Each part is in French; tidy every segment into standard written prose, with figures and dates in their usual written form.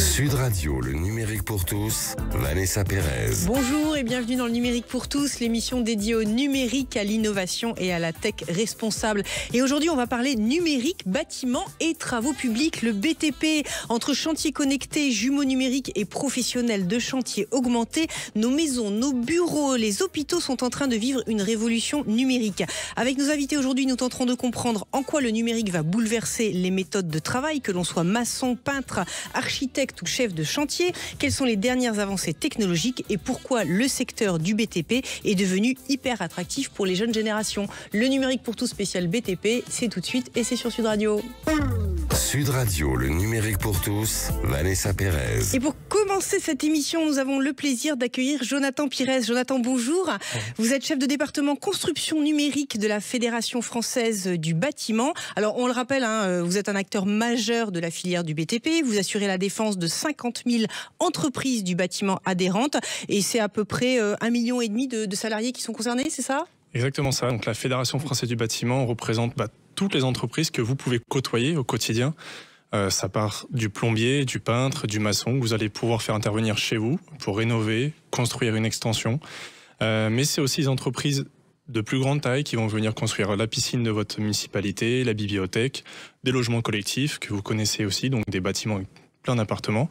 Sud Radio, le numérique pour tous, Vanessa Pérez. Bonjour et bienvenue dans le numérique pour tous, l'émission dédiée au numérique, à l'innovation et à la tech responsable. Et aujourd'hui, on va parler numérique, bâtiments et travaux publics, le BTP. Entre chantiers connectés, jumeaux numériques et professionnels de chantier augmentés, nos maisons, nos bureaux, les hôpitaux sont en train de vivre une révolution numérique. Avec nos invités aujourd'hui, nous tenterons de comprendre en quoi le numérique va bouleverser les méthodes de travail, que l'on soit maçon, peintre, architecte ou chef de chantier. Quelles sont les dernières avancées technologiques et pourquoi le secteur du BTP est devenu hyper attractif pour les jeunes générations. Le numérique pour tous spécial BTP, c'est tout de suite et c'est sur Sud Radio. Sud Radio, le numérique pour tous, Vanessa Pérez. Et pour commencer cette émission, nous avons le plaisir d'accueillir Jonathan Pires. Jonathan, bonjour. Vous êtes chef de département construction numérique de la Fédération française du bâtiment. Alors, on le rappelle, vous êtes un acteur majeur de la filière du BTP. Vous assurez la défense de 50 000 entreprises du bâtiment adhérentes. Et c'est à peu près 1,5 million de salariés qui sont concernés, c'est ça ? Exactement ça. Donc, la Fédération française du bâtiment représente toutes les entreprises que vous pouvez côtoyer au quotidien. Ça part du plombier, du peintre, du maçon, que vous allez pouvoir faire intervenir chez vous pour rénover, construire une extension. Mais c'est aussi les entreprises de plus grande taille qui vont venir construire la piscine de votre municipalité, la bibliothèque, des logements collectifs que vous connaissez aussi, donc des bâtiments avec plein d'appartements.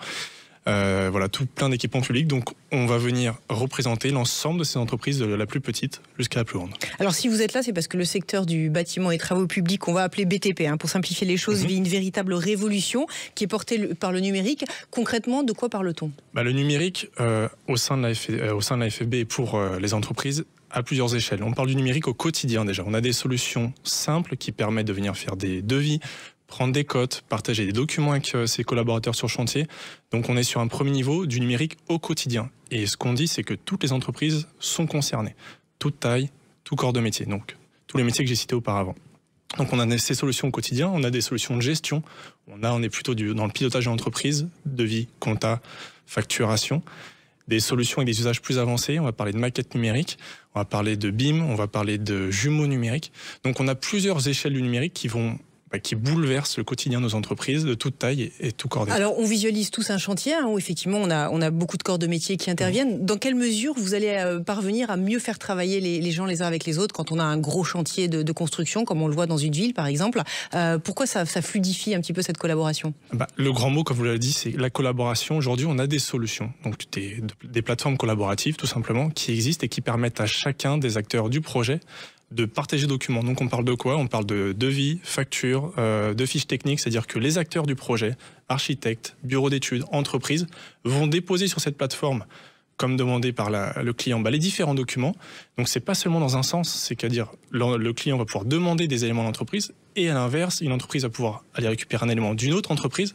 Voilà, tout plein d'équipements publics. Donc, on va venir représenter l'ensemble de ces entreprises, de la plus petite jusqu'à la plus grande. Alors, si vous êtes là, c'est parce que le secteur du bâtiment et travaux publics, qu'on va appeler BTP, pour simplifier les choses, vit une véritable révolution qui est portée par le numérique. Concrètement, de quoi parle-t-on ? Le numérique, au sein de la FFB et pour les entreprises, à plusieurs échelles. On parle du numérique au quotidien déjà. On a des solutions simples qui permettent de venir faire des devis, prendre des cotes, partager des documents avec ses collaborateurs sur chantier. Donc on est sur un premier niveau du numérique au quotidien. Et ce qu'on dit, c'est que toutes les entreprises sont concernées. Toute taille, tout corps de métier. Donc tous les métiers que j'ai cités auparavant. Donc on a ces solutions au quotidien, on a des solutions de gestion. On est plutôt dans le pilotage de l'entreprise, devis, compta, facturation. Des solutions avec des usages plus avancés. On va parler de maquettes numériques, on va parler de BIM, on va parler de jumeaux numériques. Donc on a plusieurs échelles du numérique qui bouleversent le quotidien de nos entreprises de toute taille et tout corps de métier. Alors on visualise tous un chantier où effectivement on a beaucoup de corps de métier qui interviennent. Dans quelle mesure vous allez parvenir à mieux faire travailler les gens les uns avec les autres quand on a un gros chantier de construction comme on le voit dans une ville par exemple? Pourquoi ça fluidifie un petit peu cette collaboration? Le grand mot, comme vous l'avez dit, c'est la collaboration. Aujourd'hui on a des solutions, donc des plateformes collaboratives tout simplement qui existent et qui permettent à chacun des acteurs du projet de partager des documents. Donc on parle de quoi ? On parle de devis, factures, de fiches techniques, c'est-à-dire que les acteurs du projet, architectes, bureaux d'études, entreprises, vont déposer sur cette plateforme, comme demandé par le client, les différents documents. Donc c'est pas seulement dans un sens, c'est-à-dire le client va pouvoir demander des éléments d'entreprise et à l'inverse, une entreprise va pouvoir aller récupérer un élément d'une autre entreprise.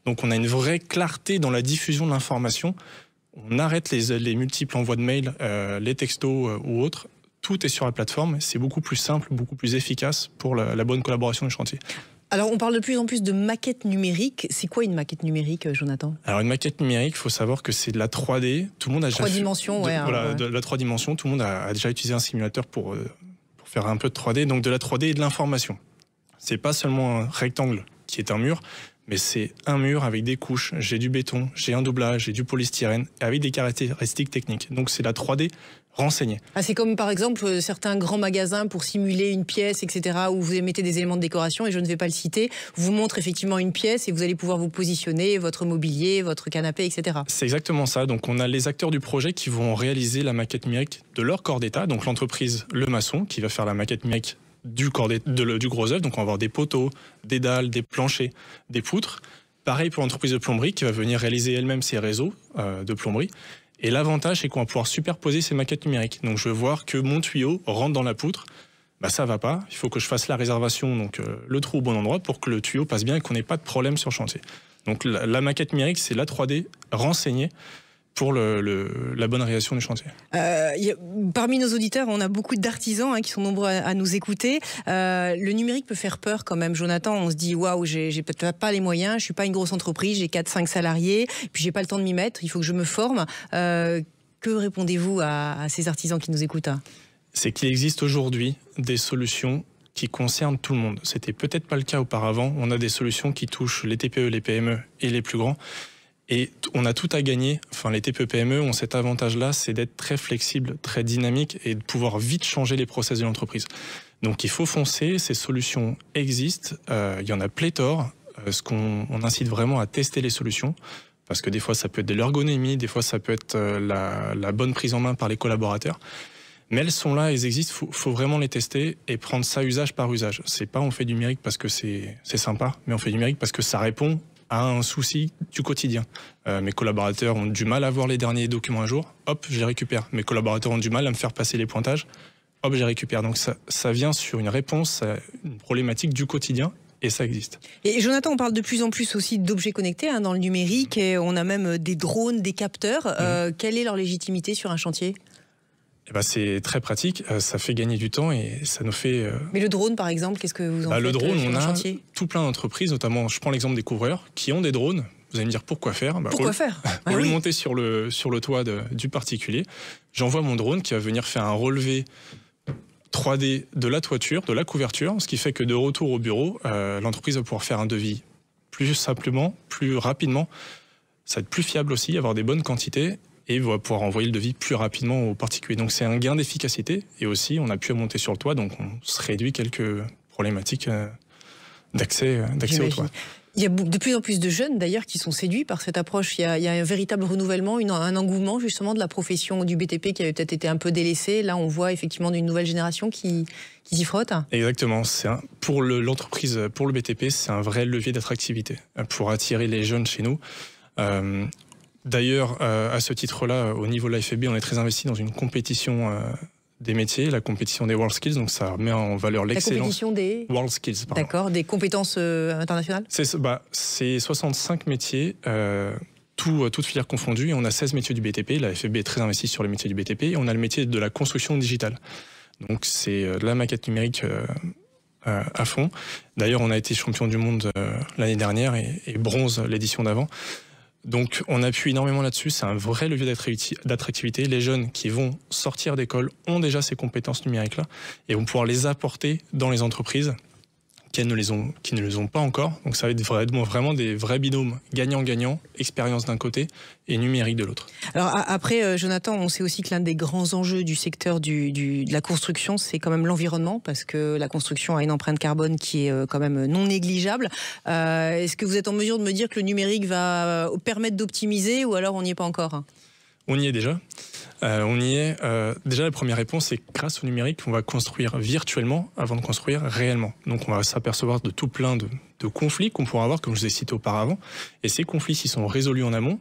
Donc on a une vraie clarté dans la diffusion de l'information. On arrête les multiples envois de mails, les textos ou autres. Tout est sur la plateforme, c'est beaucoup plus simple, beaucoup plus efficace pour la bonne collaboration du chantier. Alors on parle de plus en plus de maquettes numériques. C'est quoi une maquette numérique, Jonathan ? Alors une maquette numérique, il faut savoir que c'est de la 3D. Tout le monde a déjà 3 dimensions, de la 3 dimensions. Tout le monde a déjà utilisé un simulateur pour faire un peu de 3D. Donc de la 3D et de l'information. C'est pas seulement un rectangle qui est un mur, mais c'est un mur avec des couches. J'ai du béton, j'ai un doublage, j'ai du polystyrène, avec des caractéristiques techniques. Donc c'est la 3D renseignée. C'est comme par exemple certains grands magasins pour simuler une pièce, etc., où vous mettez des éléments de décoration, et je ne vais pas le citer, vous montre effectivement une pièce et vous allez pouvoir vous positionner, votre mobilier, votre canapé, etc. C'est exactement ça. Donc on a les acteurs du projet qui vont réaliser la maquette numérique de leur corps d'état. Donc l'entreprise, le maçon, qui va faire la maquette numérique du gros œuvre. Donc on va avoir des poteaux, des dalles, des planchers, des poutres. Pareil pour l'entreprise de plomberie qui va venir réaliser elle-même ses réseaux de plomberie. Et l'avantage, c'est qu'on va pouvoir superposer ces maquettes numériques. Donc je vais voir que mon tuyau rentre dans la poutre. Ça va pas. Il faut que je fasse la réservation, donc le trou au bon endroit pour que le tuyau passe bien et qu'on n'ait pas de problème sur le chantier. Donc la maquette numérique, c'est la 3D renseignée pour la bonne réalisation du chantier. Parmi nos auditeurs, on a beaucoup d'artisans qui sont nombreux à nous écouter. Le numérique peut faire peur quand même, Jonathan. On se dit, waouh, j'ai peut-être pas les moyens, je suis pas une grosse entreprise, j'ai 4-5 salariés, puis j'ai pas le temps de m'y mettre, il faut que je me forme. Que répondez-vous à ces artisans qui nous écoutent ? C'est qu'il existe aujourd'hui des solutions qui concernent tout le monde. C'était peut-être pas le cas auparavant. On a des solutions qui touchent les TPE, les PME et les plus grands. Et on a tout à gagner, enfin les TPE-PME ont cet avantage-là, c'est d'être très flexible, très dynamique et de pouvoir vite changer les process de l'entreprise. Donc il faut foncer, ces solutions existent, il y en a pléthore, on incite vraiment à tester les solutions, parce que des fois ça peut être de l'ergonomie, des fois ça peut être la bonne prise en main par les collaborateurs. Mais elles sont là, elles existent, faut vraiment les tester et prendre ça usage par usage. C'est pas on fait du numérique parce que c'est sympa, mais on fait du numérique parce que ça répond à un souci du quotidien. Mes collaborateurs ont du mal à voir les derniers documents à jour, hop, je les récupère. Mes collaborateurs ont du mal à me faire passer les pointages, hop, je les récupère. Donc ça vient sur une réponse à une problématique du quotidien. Et ça existe. Et Jonathan, on parle de plus en plus aussi d'objets connectés dans le numérique. Et on a même des drones, des capteurs. Quelle est leur légitimité sur un chantier ? Eh ben, c'est très pratique, ça fait gagner du temps et ça nous fait... Mais le drone, par exemple, qu'est-ce que vous en faites le drone, sur on un a chantier ? tout plein d'entreprises, notamment, je prends l'exemple des couvreurs, qui ont des drones. Vous allez me dire pourquoi faire ? Pourquoi faire ? Au lieu de monter sur le toit du particulier, j'envoie mon drone qui va venir faire un relevé 3D de la toiture, de la couverture, ce qui fait que de retour au bureau, l'entreprise va pouvoir faire un devis plus simplement, plus rapidement. Ça va être plus fiable aussi, avoir des bonnes quantités et va pouvoir envoyer le devis plus rapidement aux particuliers. Donc c'est un gain d'efficacité et aussi on a pu monter sur le toit, donc on se réduit quelques problématiques d'accès au toit. Il y a de plus en plus de jeunes d'ailleurs qui sont séduits par cette approche. Il y a un véritable renouvellement, un engouement justement de la profession du BTP qui avait peut-être été un peu délaissée. Là on voit effectivement une nouvelle génération qui s'y frotte. Exactement. Pour l'entreprise, pour le BTP, c'est un vrai levier d'attractivité pour attirer les jeunes chez nous. D'ailleurs, à ce titre-là, au niveau de la FEB, on est très investi dans une compétition des métiers, la compétition des World Skills, donc ça met en valeur l'excellence. La compétition des World Skills, pardon. D'accord, des compétences internationales. C'est 65 métiers, toutes filières confondues, et on a 16 métiers du BTP. La FEB est très investie sur les métiers du BTP, et on a le métier de la construction digitale. Donc c'est de la maquette numérique à fond. D'ailleurs, on a été champion du monde l'année dernière et bronze l'édition d'avant. Donc on appuie énormément là-dessus, c'est un vrai levier d'attractivité. Les jeunes qui vont sortir d'école ont déjà ces compétences numériques-là et vont pouvoir les apporter dans les entreprises qui ne les ont pas encore. Donc ça va être vraiment des vrais binômes gagnant-gagnant, expérience d'un côté et numérique de l'autre. Alors après, Jonathan, on sait aussi que l'un des grands enjeux du secteur de la construction, c'est quand même l'environnement, parce que la construction a une empreinte carbone qui est quand même non négligeable. Est-ce que vous êtes en mesure de me dire que le numérique va permettre d'optimiser, ou alors on n'y est pas encore ? On y est déjà. On y est. Déjà, la première réponse, c'est que grâce au numérique, on va construire virtuellement avant de construire réellement. Donc, on va s'apercevoir de tout plein de conflits qu'on pourra avoir, comme je vous ai cité auparavant. Et ces conflits, s'ils sont résolus en amont,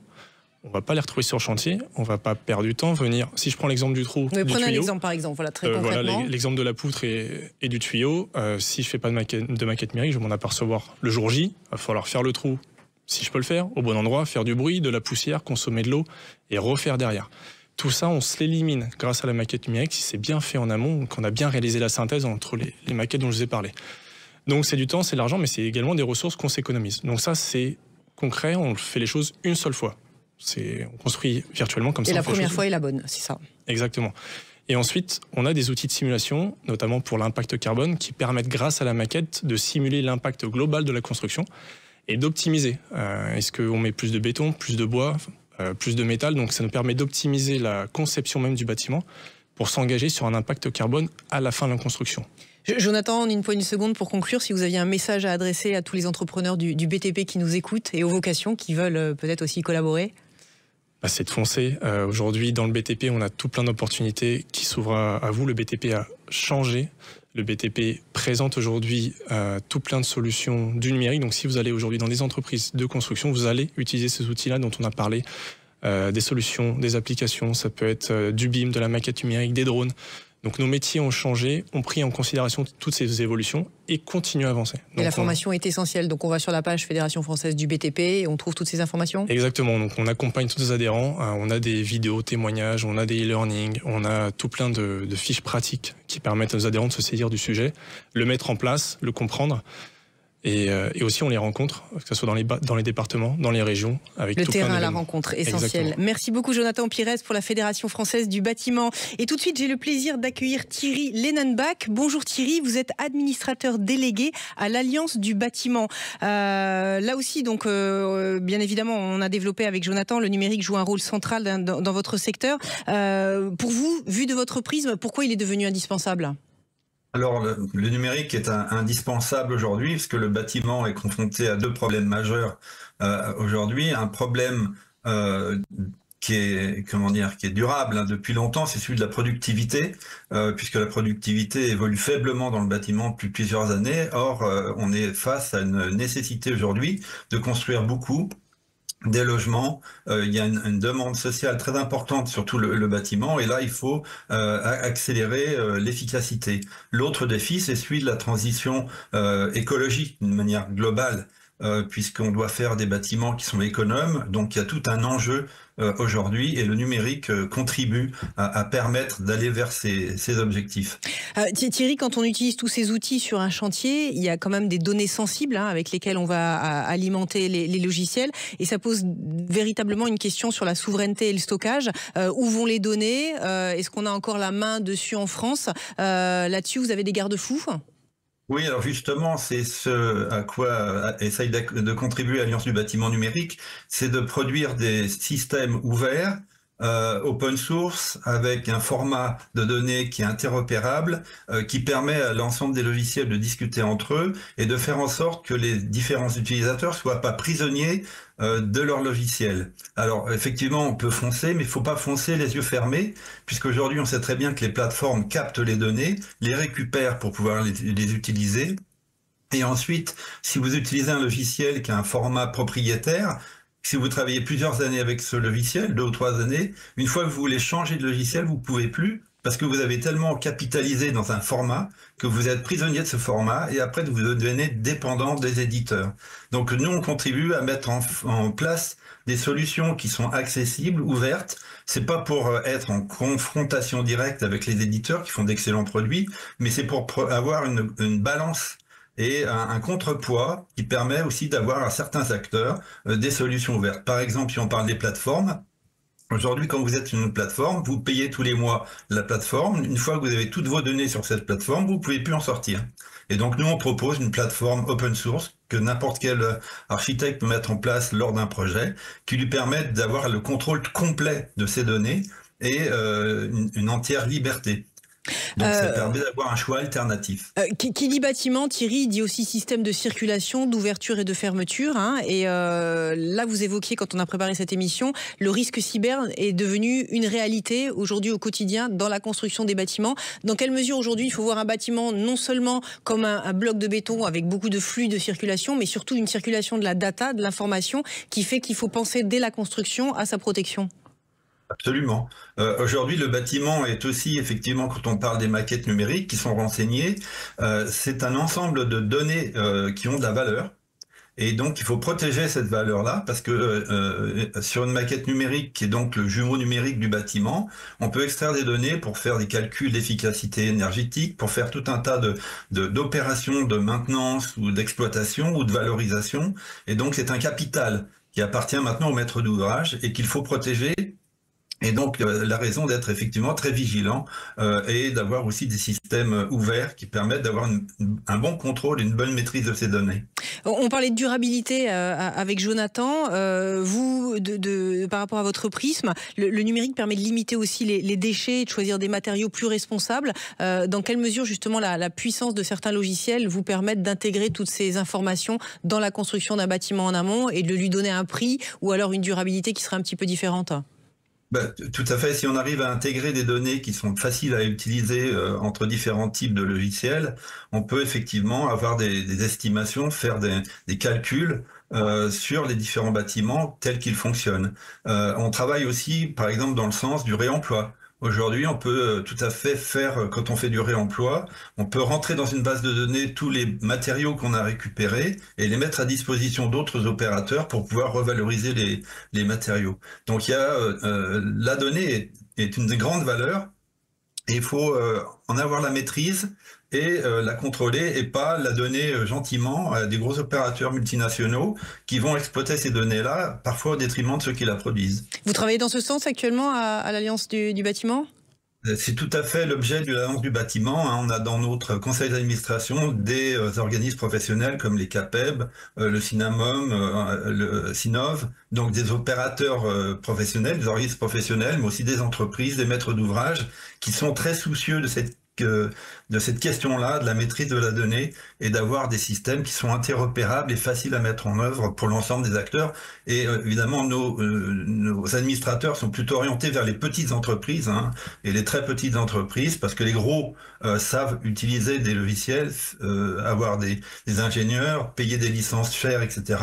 on ne va pas les retrouver sur le chantier, on ne va pas perdre du temps, venir... Si je prends l'exemple du trou, prenez tuyau, un exemple, par exemple, voilà, très concrètement. Voilà, l'exemple de la poutre et du tuyau. Si je ne fais pas de maquette numérique, je vais m'en apercevoir le jour J. Il va falloir faire le trou, si je peux le faire, au bon endroit, faire du bruit, de la poussière, consommer de l'eau et refaire derrière. Tout ça, on se l'élimine grâce à la maquette numérique si c'est bien fait en amont, qu'on a bien réalisé la synthèse entre les maquettes dont je vous ai parlé. Donc c'est du temps, c'est de l'argent, mais c'est également des ressources qu'on s'économise. Donc ça, c'est concret, on fait les choses une seule fois. On construit virtuellement comme ça. Et la première fois est la bonne, c'est ça. Exactement. Et ensuite, on a des outils de simulation, notamment pour l'impact carbone, qui permettent, grâce à la maquette, de simuler l'impact global de la construction et d'optimiser. Est-ce qu'on met plus de béton, plus de bois, plus de métal? Donc ça nous permet d'optimiser la conception même du bâtiment pour s'engager sur un impact carbone à la fin de la construction. Jonathan, une seconde pour conclure, si vous aviez un message à adresser à tous les entrepreneurs du BTP qui nous écoutent et aux vocations qui veulent peut-être aussi collaborer. C'est de foncer. Aujourd'hui, dans le BTP, on a tout plein d'opportunités qui s'ouvrent à vous. Le BTP a changé. Le BTP présente aujourd'hui tout plein de solutions du numérique. Donc si vous allez aujourd'hui dans des entreprises de construction, vous allez utiliser ces outils-là dont on a parlé. Des solutions, des applications, ça peut être du BIM, de la maquette numérique, des drones. Donc nos métiers ont changé, ont pris en considération toutes ces évolutions et continuent à avancer. Et la formation est essentielle. Donc on va sur la page Fédération Française du BTP et on trouve toutes ces informations. Exactement. Donc on accompagne tous nos adhérents. On a des vidéos, témoignages, on a des e-learning, on a tout plein de fiches pratiques qui permettent à nos adhérents de se saisir du sujet, le mettre en place, le comprendre Et aussi, on les rencontre, que ce soit dans les départements, dans les régions, avec le tout terrain plein à la d'événements. rencontre, essentiel. Exactement. Merci beaucoup, Jonathan Pires, pour la Fédération française du bâtiment. Et tout de suite, j'ai le plaisir d'accueillir Thierry Lenenbach. Bonjour Thierry, vous êtes administrateur délégué à l'Alliance du bâtiment. Là aussi, donc, bien évidemment, on a développé avec Jonathan, le numérique joue un rôle central dans votre secteur. Pour vous, vu de votre prisme, pourquoi il est devenu indispensable ? Alors, le numérique est indispensable aujourd'hui, parce que le bâtiment est confronté à deux problèmes majeurs aujourd'hui. Un problème qui est durable depuis longtemps, c'est celui de la productivité, puisque la productivité évolue faiblement dans le bâtiment depuis plusieurs années. Or, on est face à une nécessité aujourd'hui de construire beaucoup des logements. Il y a une demande sociale très importante sur tout le bâtiment, et là il faut accélérer l'efficacité. L'autre défi, c'est celui de la transition écologique d'une manière globale, puisqu'on doit faire des bâtiments qui sont économes. Donc il y a tout un enjeu aujourd'hui, et le numérique contribue à permettre d'aller vers ces objectifs. Thierry, quand on utilise tous ces outils sur un chantier, il y a quand même des données sensibles avec lesquelles on va alimenter les logiciels, et ça pose véritablement une question sur la souveraineté et le stockage. Où vont les données ? Est-ce qu'on a encore la main dessus en France ? Là-dessus, vous avez des garde-fous ? Oui, alors justement, c'est ce à quoi essaye de contribuer l'Alliance du bâtiment numérique, c'est de produire des systèmes ouverts, open source, avec un format de données qui est interopérable, qui permet à l'ensemble des logiciels de discuter entre eux et de faire en sorte que les différents utilisateurs soient pas prisonniers de leur logiciel. Alors effectivement, on peut foncer, mais il faut pas foncer les yeux fermés, puisqu'aujourd'hui on sait très bien que les plateformes captent les données, les récupèrent pour pouvoir les utiliser. Et ensuite, si vous utilisez un logiciel qui a un format propriétaire, si vous travaillez plusieurs années avec ce logiciel, 2 ou 3 années, une fois que vous voulez changer de logiciel, vous pouvez plus, parce que vous avez tellement capitalisé dans un format que vous êtes prisonnier de ce format, et après vous devenez dépendant des éditeurs. Donc nous, on contribue à mettre en place des solutions qui sont accessibles, ouvertes. C'est pas pour être en confrontation directe avec les éditeurs qui font d'excellents produits, mais c'est pour avoir une balance et un contrepoids qui permet aussi d'avoir à certains acteurs des solutions ouvertes. Par exemple, si on parle des plateformes, aujourd'hui, quand vous êtes sur une plateforme, vous payez tous les mois la plateforme. Une fois que vous avez toutes vos données sur cette plateforme, vous pouvez plus en sortir. Et donc, nous, on propose une plateforme open source que n'importe quel architecte peut mettre en place lors d'un projet, qui lui permet d'avoir le contrôle complet de ces données et une entière liberté. Donc ça permet d'avoir un choix alternatif. Qui dit bâtiment, Thierry, dit aussi système de circulation, d'ouverture et de fermeture. Et là, vous évoquiez, quand on a préparé cette émission, le risque cyber est devenu une réalité aujourd'hui au quotidien dans la construction des bâtiments. Dans quelle mesure aujourd'hui il faut voir un bâtiment non seulement comme un bloc de béton avec beaucoup de flux de circulation, mais surtout une circulation de la data, de l'information, qui fait qu'il faut penser dès la construction à sa protection? Absolument. Aujourd'hui, le bâtiment est aussi, effectivement, quand on parle des maquettes numériques qui sont renseignées, c'est un ensemble de données qui ont de la valeur. Et donc, il faut protéger cette valeur-là, parce que sur une maquette numérique, qui est donc le jumeau numérique du bâtiment, on peut extraire des données pour faire des calculs d'efficacité énergétique, pour faire tout un tas d'opérations de maintenance ou d'exploitation ou de valorisation. Et donc, c'est un capital qui appartient maintenant au maître d'ouvrage et qu'il faut protéger. Et donc, la raison d'être effectivement très vigilant et d'avoir aussi des systèmes ouverts qui permettent d'avoir un bon contrôle et une bonne maîtrise de ces données. On parlait de durabilité avec Jonathan. Vous, par rapport à votre prisme, le numérique permet de limiter aussi les déchets et de choisir des matériaux plus responsables. Dans quelle mesure, justement, la puissance de certains logiciels vous permettent d'intégrer toutes ces informations dans la construction d'un bâtiment en amont et de lui donner un prix ou alors une durabilité qui serait un petit peu différente ? Tout à fait. Si on arrive à intégrer des données qui sont faciles à utiliser entre différents types de logiciels, on peut effectivement avoir des estimations, faire des calculs sur les différents bâtiments tels qu'ils fonctionnent. On travaille aussi, par exemple, dans le sens du réemploi. Aujourd'hui, on peut tout à fait faire, quand on fait du réemploi, on peut rentrer dans une base de données tous les matériaux qu'on a récupérés et les mettre à disposition d'autres opérateurs pour pouvoir revaloriser les matériaux. Donc il y a la donnée est une grande valeur. Et il faut en avoir la maîtrise et la contrôler et pas la donner gentiment à des gros opérateurs multinationaux qui vont exploiter ces données-là, parfois au détriment de ceux qui la produisent. Vous travaillez dans ce sens actuellement à l'Alliance du bâtiment ? C'est tout à fait l'objet de l'Alliance du bâtiment. On a dans notre conseil d'administration des organismes professionnels comme les CAPEB, le CINAMOM, le CINOV, donc des opérateurs professionnels, des organismes professionnels, mais aussi des entreprises, des maîtres d'ouvrage, qui sont très soucieux de cette question-là, de la maîtrise de la donnée et d'avoir des systèmes qui sont interopérables et faciles à mettre en œuvre pour l'ensemble des acteurs. Et évidemment, nos administrateurs sont plutôt orientés vers les petites entreprises et les très petites entreprises parce que les gros savent utiliser des logiciels, avoir des ingénieurs, payer des licences chères, etc.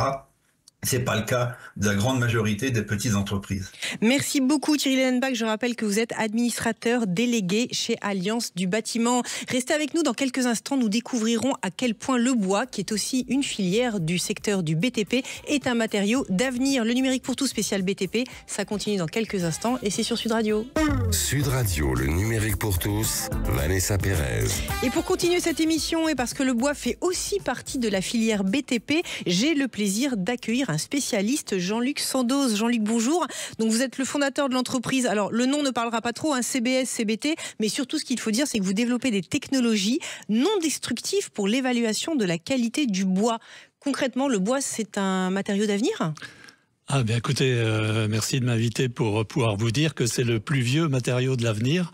C'est pas le cas de la grande majorité des petites entreprises. Merci beaucoup Thierry Lenbach. Je rappelle que vous êtes administrateur délégué chez Alliance du bâtiment. Restez avec nous dans quelques instants. Nous découvrirons à quel point le bois, qui est aussi une filière du secteur du BTP, est un matériau d'avenir. Le numérique pour tous spécial BTP, ça continue dans quelques instants et c'est sur Sud Radio. Sud Radio, le numérique pour tous, Vanessa Pérez. Et pour continuer cette émission, et parce que le bois fait aussi partie de la filière BTP, j'ai le plaisir d'accueillir un spécialiste, Jean-Luc Sandoz. Jean-Luc, bonjour. Donc vous êtes le fondateur de l'entreprise. Alors le nom ne parlera pas trop, CBS, CBT, mais surtout ce qu'il faut dire, c'est que vous développez des technologies non destructives pour l'évaluation de la qualité du bois. Concrètement, le bois, c'est un matériau d'avenir ? Ah bien écoutez, merci de m'inviter pour pouvoir vous dire que c'est le plus vieux matériau de l'avenir.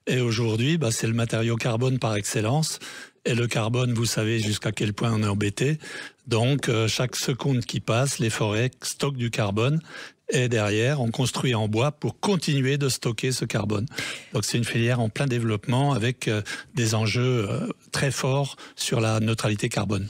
Et aujourd'hui, c'est le matériau carbone par excellence. Et le carbone, vous savez jusqu'à quel point on est embêté. Donc, chaque seconde qui passe, les forêts stockent du carbone. Et derrière, on construit en bois pour continuer de stocker ce carbone. Donc, c'est une filière en plein développement avec des enjeux très forts sur la neutralité carbone.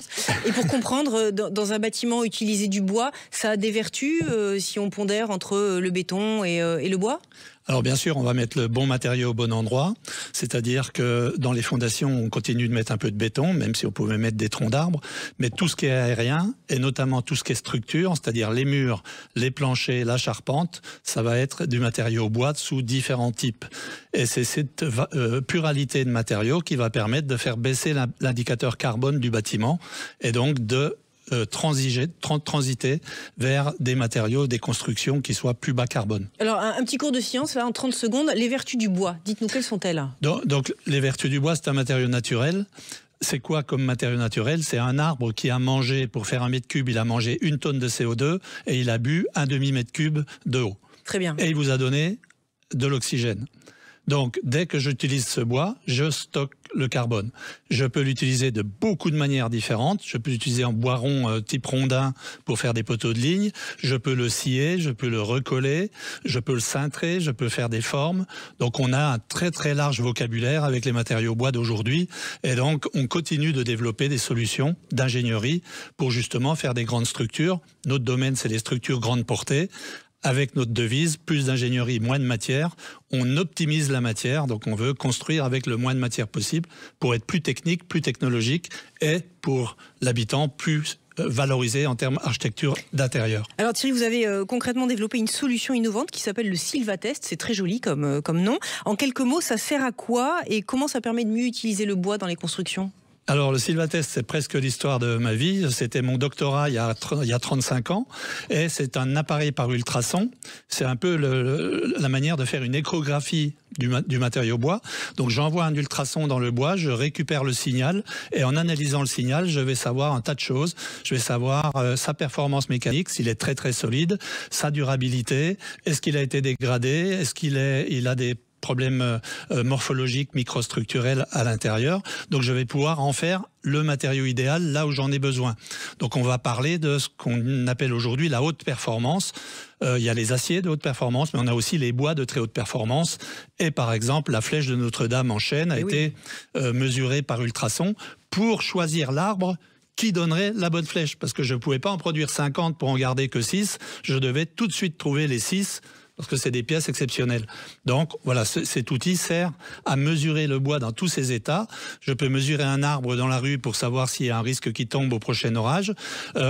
Et pour comprendre, dans un bâtiment, utiliser du bois, ça a des vertus si on pondère entre le béton et le bois ? Alors bien sûr, on va mettre le bon matériau au bon endroit, c'est-à-dire que dans les fondations, on continue de mettre un peu de béton, même si on pouvait mettre des troncs d'arbres, mais tout ce qui est aérien, et notamment tout ce qui est structure, c'est-à-dire les murs, les planchers, la charpente, ça va être du matériau bois sous différents types. Et c'est cette pluralité de matériaux qui va permettre de faire baisser l'indicateur carbone du bâtiment, et donc de transiter vers des matériaux, des constructions qui soient plus bas carbone. Alors, un petit cours de science, là, en 30 secondes. Les vertus du bois, dites-nous, quelles sont-elles ? Donc, les vertus du bois, c'est un matériau naturel. C'est quoi comme matériau naturel ? C'est un arbre qui a mangé, pour faire 1 mètre cube, il a mangé 1 tonne de CO2 et il a bu 1 demi-mètre cube d'eau. Très bien. Et il vous a donné de l'oxygène. Donc, dès que j'utilise ce bois, je stocke le carbone. Je peux l'utiliser de beaucoup de manières différentes. Je peux l'utiliser en bois rond type rondin pour faire des poteaux de ligne. Je peux le scier, je peux le recoller, je peux le cintrer, je peux faire des formes. Donc, on a un très très large vocabulaire avec les matériaux bois d'aujourd'hui. Et donc, on continue de développer des solutions d'ingénierie pour justement faire des grandes structures. Notre domaine, c'est les structures grande portée. Avec notre devise, plus d'ingénierie, moins de matière, on optimise la matière, donc on veut construire avec le moins de matière possible pour être plus technique, plus technologique et pour l'habitant plus valorisé en termes architecture d'intérieur. Alors Thierry, vous avez concrètement développé une solution innovante qui s'appelle le Silvatest, c'est très joli comme nom. En quelques mots, ça sert à quoi et comment ça permet de mieux utiliser le bois dans les constructions ? Alors le Silvatest, c'est presque l'histoire de ma vie. C'était mon doctorat il y a 35 ans. Et c'est un appareil par ultrasons. C'est un peu la manière de faire une échographie du matériau bois. Donc j'envoie un ultrason dans le bois, je récupère le signal. Et en analysant le signal, je vais savoir un tas de choses. Je vais savoir sa performance mécanique, s'il est très très solide, sa durabilité, est-ce qu'il a été dégradé, est-ce qu'il a des problèmes morphologiques, microstructurels à l'intérieur. Donc je vais pouvoir en faire le matériau idéal là où j'en ai besoin. Donc on va parler de ce qu'on appelle aujourd'hui la haute performance. Il y a les aciers de haute performance, mais on a aussi les bois de très haute performance. Et par exemple, la flèche de Notre-Dame en chêne a été mesurée par ultrason pour choisir l'arbre qui donnerait la bonne flèche. Parce que je ne pouvais pas en produire 50 pour en garder que 6. Je devais tout de suite trouver les 6 parce que c'est des pièces exceptionnelles. Donc voilà, cet outil sert à mesurer le bois dans tous ses états. Je peux mesurer un arbre dans la rue pour savoir s'il y a un risque qui tombe au prochain orage.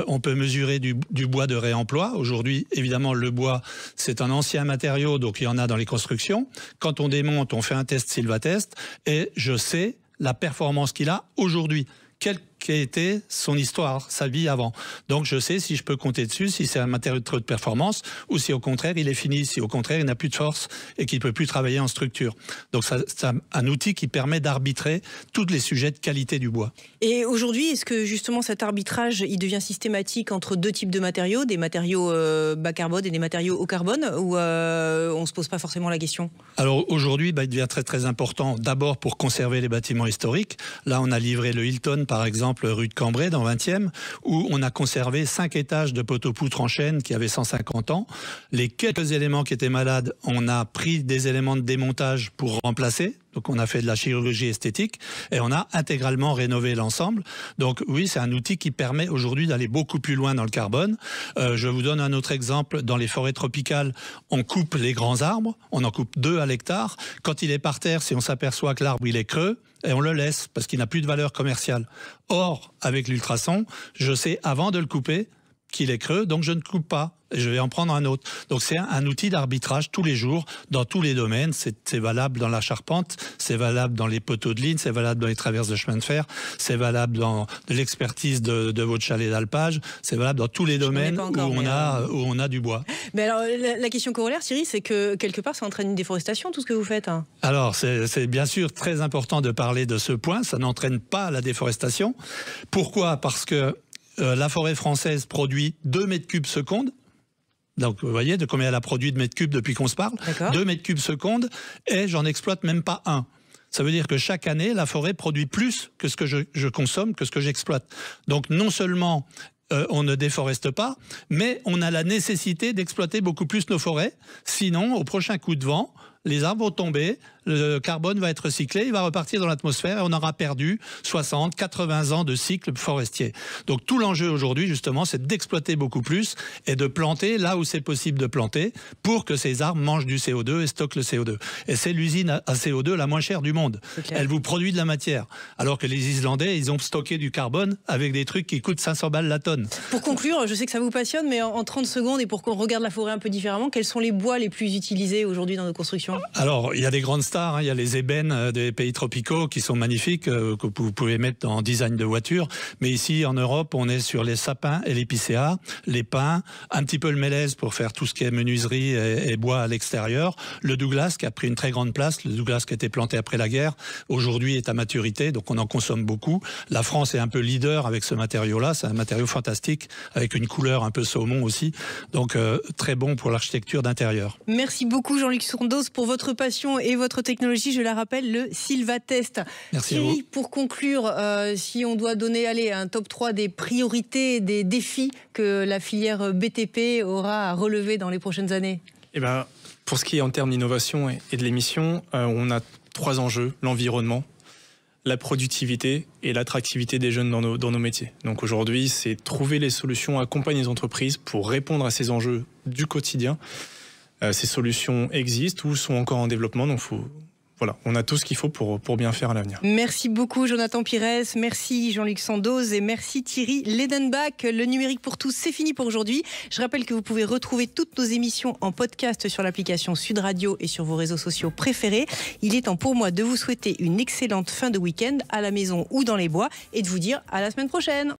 On peut mesurer du bois de réemploi. Aujourd'hui, évidemment, le bois, c'est un ancien matériau, donc il y en a dans les constructions. Quand on démonte, on fait un test Silvatest et je sais la performance qu'il a aujourd'hui. Quelle a été son histoire, sa vie avant. Donc je sais si je peux compter dessus, si c'est un matériau de trop de performance, ou si au contraire il est fini, si au contraire il n'a plus de force et qu'il ne peut plus travailler en structure. Donc c'est un outil qui permet d'arbitrer tous les sujets de qualité du bois. Et aujourd'hui, est-ce que justement cet arbitrage, il devient systématique entre deux types de matériaux, des matériaux bas carbone et des matériaux haut carbone, ou on ne se pose pas forcément la question? Alors aujourd'hui, il devient très très important, d'abord pour conserver les bâtiments historiques. Là, on a livré le Hilton, par exemple, rue de Cambrai, dans 20e, où on a conservé 5 étages de poteaux-poutres en chêne qui avaient 150 ans. Les quelques éléments qui étaient malades, on a pris des éléments de démontage pour remplacer. Donc on a fait de la chirurgie esthétique et on a intégralement rénové l'ensemble. Donc oui, c'est un outil qui permet aujourd'hui d'aller beaucoup plus loin dans le carbone. Je vous donne un autre exemple. Dans les forêts tropicales, on coupe les grands arbres, on en coupe 2 à l'hectare. Quand il est par terre, si on s'aperçoit que l'arbre il est creux, et on le laisse parce qu'il n'a plus de valeur commerciale. Or, avec l'ultrason, je sais avant de le couper qu'il est creux, donc je ne coupe pas. Et je vais en prendre un autre. Donc c'est un outil d'arbitrage tous les jours, dans tous les domaines. C'est valable dans la charpente, c'est valable dans les poteaux de ligne, c'est valable dans les traverses de chemin de fer, c'est valable dans l'expertise de votre chalet d'alpage, c'est valable dans tous les domaines où on a du bois. Mais alors la question corollaire, Thierry, c'est que quelque part ça entraîne une déforestation, tout ce que vous faites. Hein. Alors c'est bien sûr très important de parler de ce point, ça n'entraîne pas la déforestation. Pourquoi? Parce que la forêt française produit 2 mètres cubes secondes. Donc, vous voyez de combien elle a produit de mètres cubes depuis qu'on se parle. 2 mètres cubes secondes, et j'en exploite même pas un. Ça veut dire que chaque année, la forêt produit plus que ce que je consomme, que ce que j'exploite. Donc, non seulement on ne déforeste pas, mais on a la nécessité d'exploiter beaucoup plus nos forêts. Sinon, au prochain coup de vent, les arbres vont tomber, le carbone va être recyclé, il va repartir dans l'atmosphère et on aura perdu 60, 80 ans de cycle forestier. Donc tout l'enjeu aujourd'hui, justement, c'est d'exploiter beaucoup plus et de planter là où c'est possible de planter pour que ces arbres mangent du CO2 et stockent le CO2. Et c'est l'usine à CO2 la moins chère du monde. Elle vous produit de la matière. Alors que les Islandais, ils ont stocké du carbone avec des trucs qui coûtent 500 balles la tonne. Pour conclure, je sais que ça vous passionne, mais en 30 secondes, et pour qu'on regarde la forêt un peu différemment, quels sont les bois les plus utilisés aujourd'hui dans nos constructions? Alors, il y a des grandes stars, hein. Il y a les ébènes des pays tropicaux qui sont magnifiques, que vous pouvez mettre en design de voiture. Mais ici, en Europe, on est sur les sapins et l'épicéa, les pins, un petit peu le mélèze pour faire tout ce qui est menuiserie et bois à l'extérieur. Le Douglas qui a pris une très grande place, le Douglas qui a été planté après la guerre, aujourd'hui est à maturité, donc on en consomme beaucoup. La France est un peu leader avec ce matériau-là, c'est un matériau fantastique, avec une couleur un peu saumon aussi, donc très bon pour l'architecture d'intérieur. Merci beaucoup Jean-Luc Sondos pour votre passion et votre technologie, je la rappelle, le Silvatest. Merci Thierry, à vous. Pour conclure, si on doit donner un top 3 des priorités, des défis que la filière BTP aura à relever dans les prochaines années? Pour ce qui est en termes d'innovation et de l'émission, on a 3 enjeux: l'environnement, la productivité et l'attractivité des jeunes dans nos métiers. Donc aujourd'hui, c'est trouver les solutions, accompagner les entreprises pour répondre à ces enjeux du quotidien. Ces solutions existent ou sont encore en développement, donc voilà, on a tout ce qu'il faut pour bien faire à l'avenir. Merci beaucoup Jonathan Pires, merci Jean-Luc Sondos et merci Thierry Ledenbach. Le numérique pour tous, c'est fini pour aujourd'hui. Je rappelle que vous pouvez retrouver toutes nos émissions en podcast sur l'application Sud Radio et sur vos réseaux sociaux préférés. Il est temps pour moi de vous souhaiter une excellente fin de week-end à la maison ou dans les bois et de vous dire à la semaine prochaine.